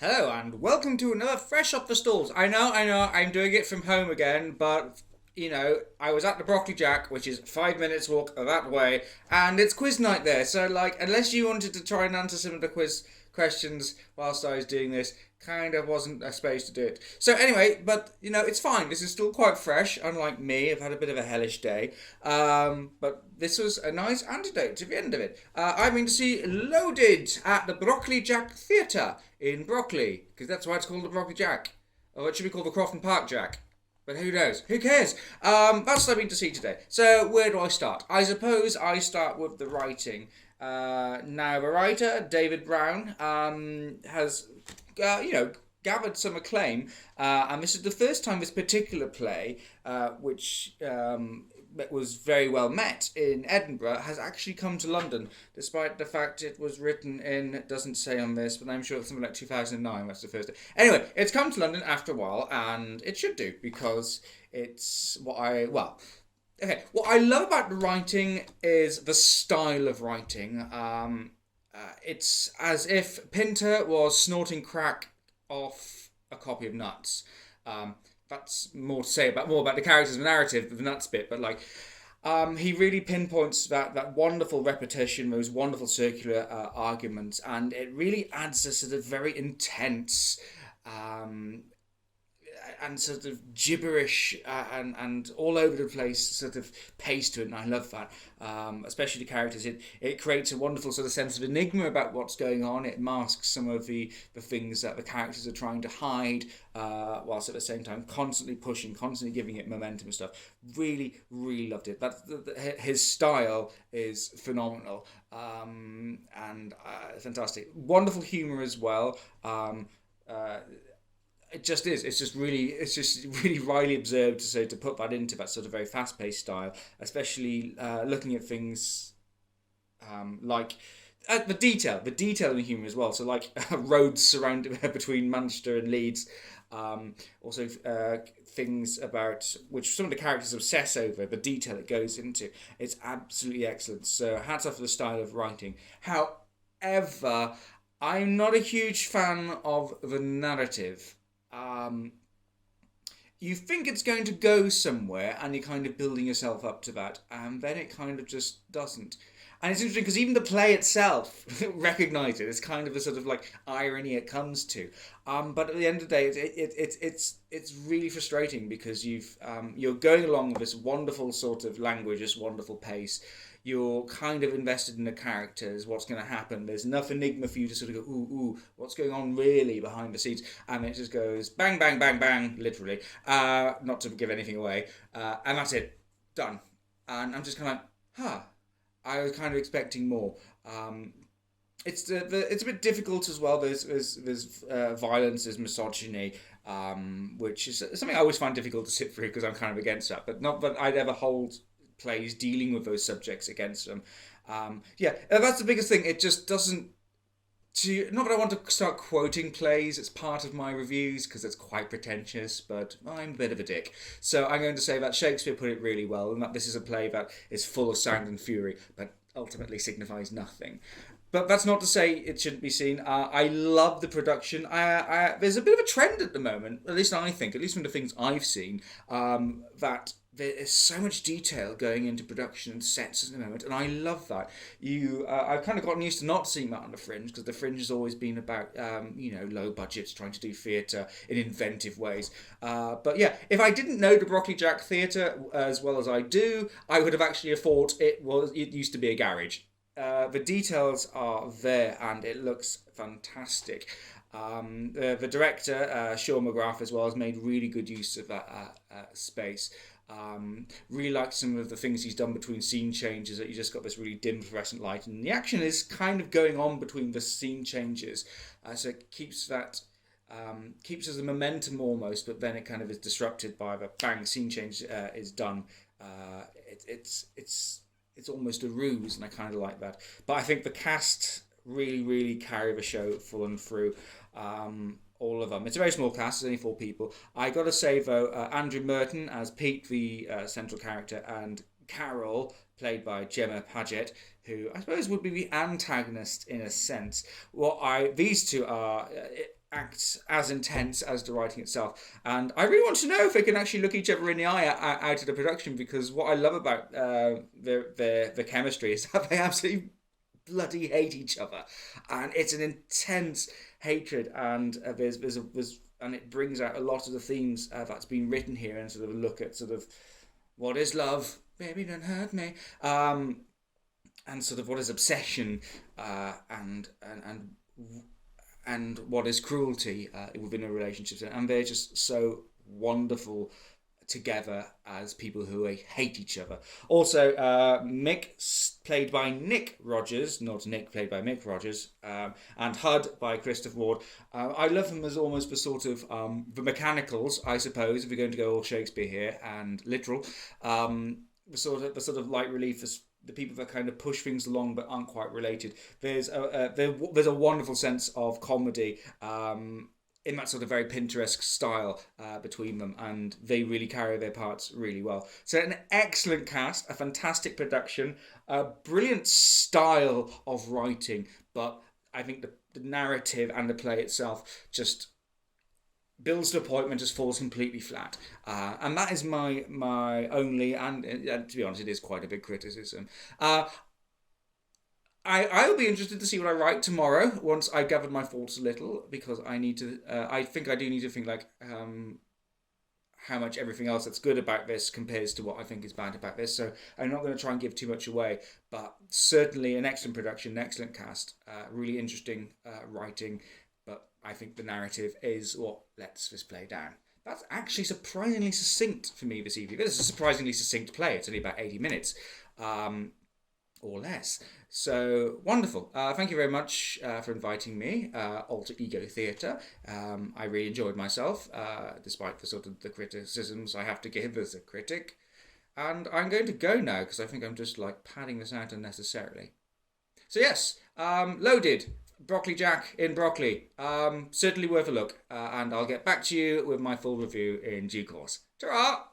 Hello and welcome to another Fresh Off the Stalls. I know, I'm doing it from home again, but I was at the Brockley Jack, which is 5 minutes walk that way, and it's quiz night there. So, unless you wanted to try and answer some of the quiz questions whilst I was doing this, kind of wasn't a space to do it. So anyway, but it's fine. This is still quite fresh. Unlike me, I've had a bit of a hellish day. But this was a nice antidote to the end of it. I've been to see Loaded at the Brockley Jack Theatre in Brockley, because that's why it's called the Brockley Jack. Or it should be called the Crofton Park Jack. But who knows? Who cares? That's what I've been to see today. So where do I start? I suppose I start with the writing. Now the writer, David Brown, has gathered some acclaim, and this is the first time this particular play, which was very well met in Edinburgh, has actually come to London, despite the fact it was written in, it doesn't say on this, but I'm sure it's something like 2009, that's the first day. Anyway, it's come to London after a while, and it should do, because it's okay, what I love about the writing is the style of writing. It's as if Pinter was snorting crack off a copy of Nuts. That's more to say more about the characters and the narrative than the Nuts bit, but he really pinpoints that wonderful repetition, those wonderful circular arguments, and it really adds a sort of very intense and sort of gibberish and all over the place sort of pace to it, and I love that. Especially the characters, it creates a wonderful sort of sense of enigma about what's going on. It masks some of the things that the characters are trying to hide, whilst at the same time constantly pushing, constantly giving it momentum and stuff. Really, really loved it. His style is phenomenal, and fantastic. Wonderful humour as well. It just is. It's just really wryly observed to put that into that sort of very fast paced style, especially looking at things like the detail in the humour as well. So roads surrounded between Manchester and Leeds. Also things about which some of the characters obsess over, the detail it goes into. It's absolutely excellent. So hats off for the style of writing. However, I'm not a huge fan of the narrative. You think it's going to go somewhere and you're kind of building yourself up to that, and then it kind of just doesn't. And it's interesting because even the play itself recognises it. It's kind of a sort of irony it comes to. But at the end of the day, it's really frustrating because you're going along with this wonderful sort of language, this wonderful pace. You're kind of invested in the characters, what's going to happen. There's enough enigma for you to sort of go, ooh, what's going on really behind the scenes? And it just goes bang, bang, bang, bang, literally. Not to give anything away. And that's it. Done. And I'm just kind of I was kind of expecting more. It's a bit difficult as well. There's violence, there's misogyny, which is something I always find difficult to sit through because I'm kind of against that. But not that I'd ever hold plays dealing with those subjects against them. That's the biggest thing. It just doesn't. Not that I want to start quoting plays. It's part of my reviews because it's quite pretentious, but I'm a bit of a dick. So I'm going to say that Shakespeare put it really well, and that this is a play that is full of sound and fury, but ultimately signifies nothing. But that's not to say it shouldn't be seen. I love the production. There's a bit of a trend at the moment, at least I think, at least from the things I've seen, that there is so much detail going into production and sets at the moment, and I love that. I've kind of gotten used to not seeing that on the Fringe, because the Fringe has always been about, low budgets, trying to do theatre in inventive ways. But yeah, if I didn't know the Brockley Jack Theatre as well as I do, I would have actually thought it used to be a garage. The details are there, and it looks fantastic. The director, Sean McGrath, as well, has made really good use of that space. Really like some of the things he's done between scene changes, that you just got this really dim fluorescent light, and the action is kind of going on between the scene changes, so it keeps us the momentum almost, but then it kind of is disrupted by the bang scene change is done. It's almost a ruse, and I kind of like that. But I think the cast really, really carry the show full and through. All of them. It's a very small cast, it's only 4 people. I gotta say though, Andrew Merton as Pete, the central character, and Carol, played by Gemma Paget, who I suppose would be the antagonist in a sense. These two are acts as intense as the writing itself. And I really want to know if they can actually look each other in the eye out of the production, because what I love about the chemistry is that they absolutely bloody hate each other, and it's an intense hatred, and and it brings out a lot of the themes that's been written here, and sort of look at sort of what is love, baby, don't hurt me, and sort of what is obsession, and what is cruelty within a relationship, and they're just so wonderful together as people who hate each other. Also, Mick, played by Nick Rogers, not Nick, played by Mick Rogers, and Hud by Christopher Ward. I love them as almost the sort of the mechanicals, I suppose, if we're going to go all Shakespeare here and literal. The sort of light relief, the people that kind of push things along but aren't quite related. There's a wonderful sense of comedy in that sort of very Pinteresque style between them, and they really carry their parts really well. So an excellent cast, a fantastic production, a brilliant style of writing, but I think the narrative and the play itself just builds to a point when it just falls completely flat. And that is my only, and to be honest, it is quite a big criticism. I'll be interested to see what I write tomorrow once I gathered my thoughts a little, because I need to. I think I do need to think like how much everything else that's good about this compares to what I think is bad about this. So I'm not going to try and give too much away, but certainly an excellent production, an excellent cast, really interesting writing. But I think the narrative is what lets this play down. That's actually surprisingly succinct for me this evening. This is a surprisingly succinct play. It's only about 80 minutes. Or less. So wonderful. Thank you very much for inviting me, Alter Ego Theatre. I really enjoyed myself, despite the sort of the criticisms I have to give as a critic. And I'm going to go now because I think I'm just like padding this out unnecessarily. So yes, Loaded, Brockley Jack in Brockley. Certainly worth a look, and I'll get back to you with my full review in due course. Ta-ra!